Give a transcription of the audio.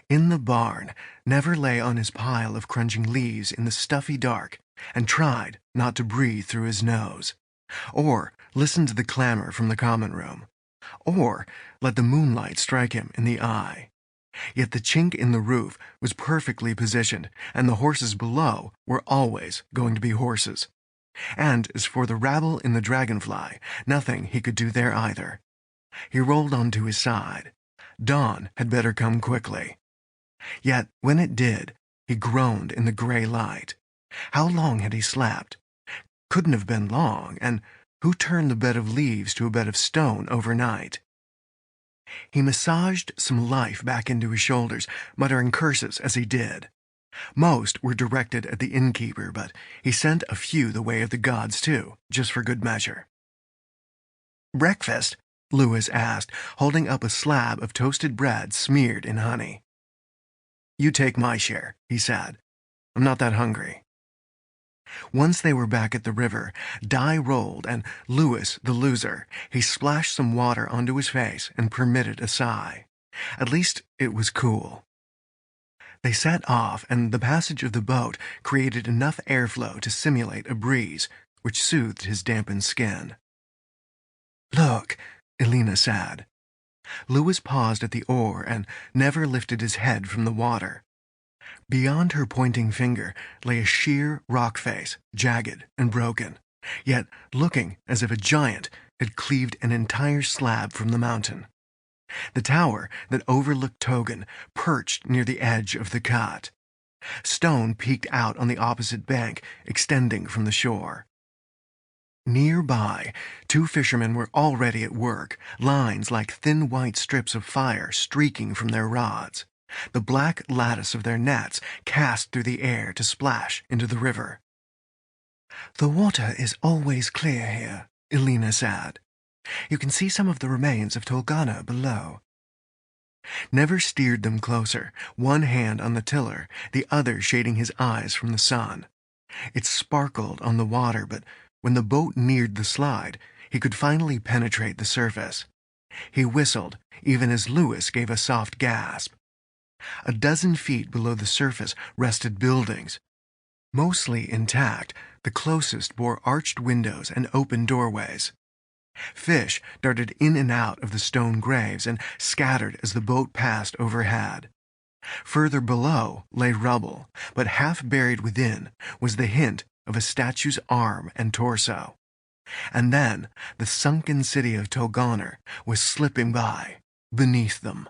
In the barn, Never lay on his pile of crunching leaves in the stuffy dark and tried not to breathe through his nose, or listen to the clamor from the common room, or let the moonlight strike him in the eye. Yet the chink in the roof was perfectly positioned, and the horses below were always going to be horses. And as for the rabble in the dragonfly, nothing he could do there either. He rolled onto his side. Dawn had better come quickly. Yet when it did, he groaned in the gray light. How long had he slept? Couldn't have been long, and who turned the bed of leaves to a bed of stone overnight? He massaged some life back into his shoulders, muttering curses as he did. Most were directed at the innkeeper, but he sent a few the way of the gods too, just for good measure. "Breakfast?" Lewis asked, holding up a slab of toasted bread smeared in honey. "You take my share," he said. "I'm not that hungry." Once they were back at the river, die rolled, and Lewis, the loser, he splashed some water onto his face and permitted a sigh. At least it was cool. They set off, and the passage of the boat created enough airflow to simulate a breeze, which soothed his dampened skin. "Look," Elena said. Lewis paused at the oar and never lifted his head from the water. Beyond her pointing finger lay a sheer rock face, jagged and broken, yet looking as if a giant had cleaved an entire slab from the mountain. The tower that overlooked Togan perched near the edge of the cut. Stone peeked out on the opposite bank, extending from the shore. Nearby, two fishermen were already at work, lines like thin white strips of fire streaking from their rods. The black lattice of their nets cast through the air to splash into the river. "The water is always clear here," Elena said. "You can see some of the remains of Tolgana below." Never steered them closer, one hand on the tiller, the other shading his eyes from the sun. It sparkled on the water, but when the boat neared the slide, he could finally penetrate the surface. He whistled, even as Lewis gave a soft gasp. A dozen feet below the surface rested buildings. Mostly intact, the closest bore arched windows and open doorways. Fish darted in and out of the stone graves and scattered as the boat passed overhead. Further below lay rubble, but half buried within was the hint of a statue's arm and torso. And then the sunken city of Tolgoner was slipping by, beneath them.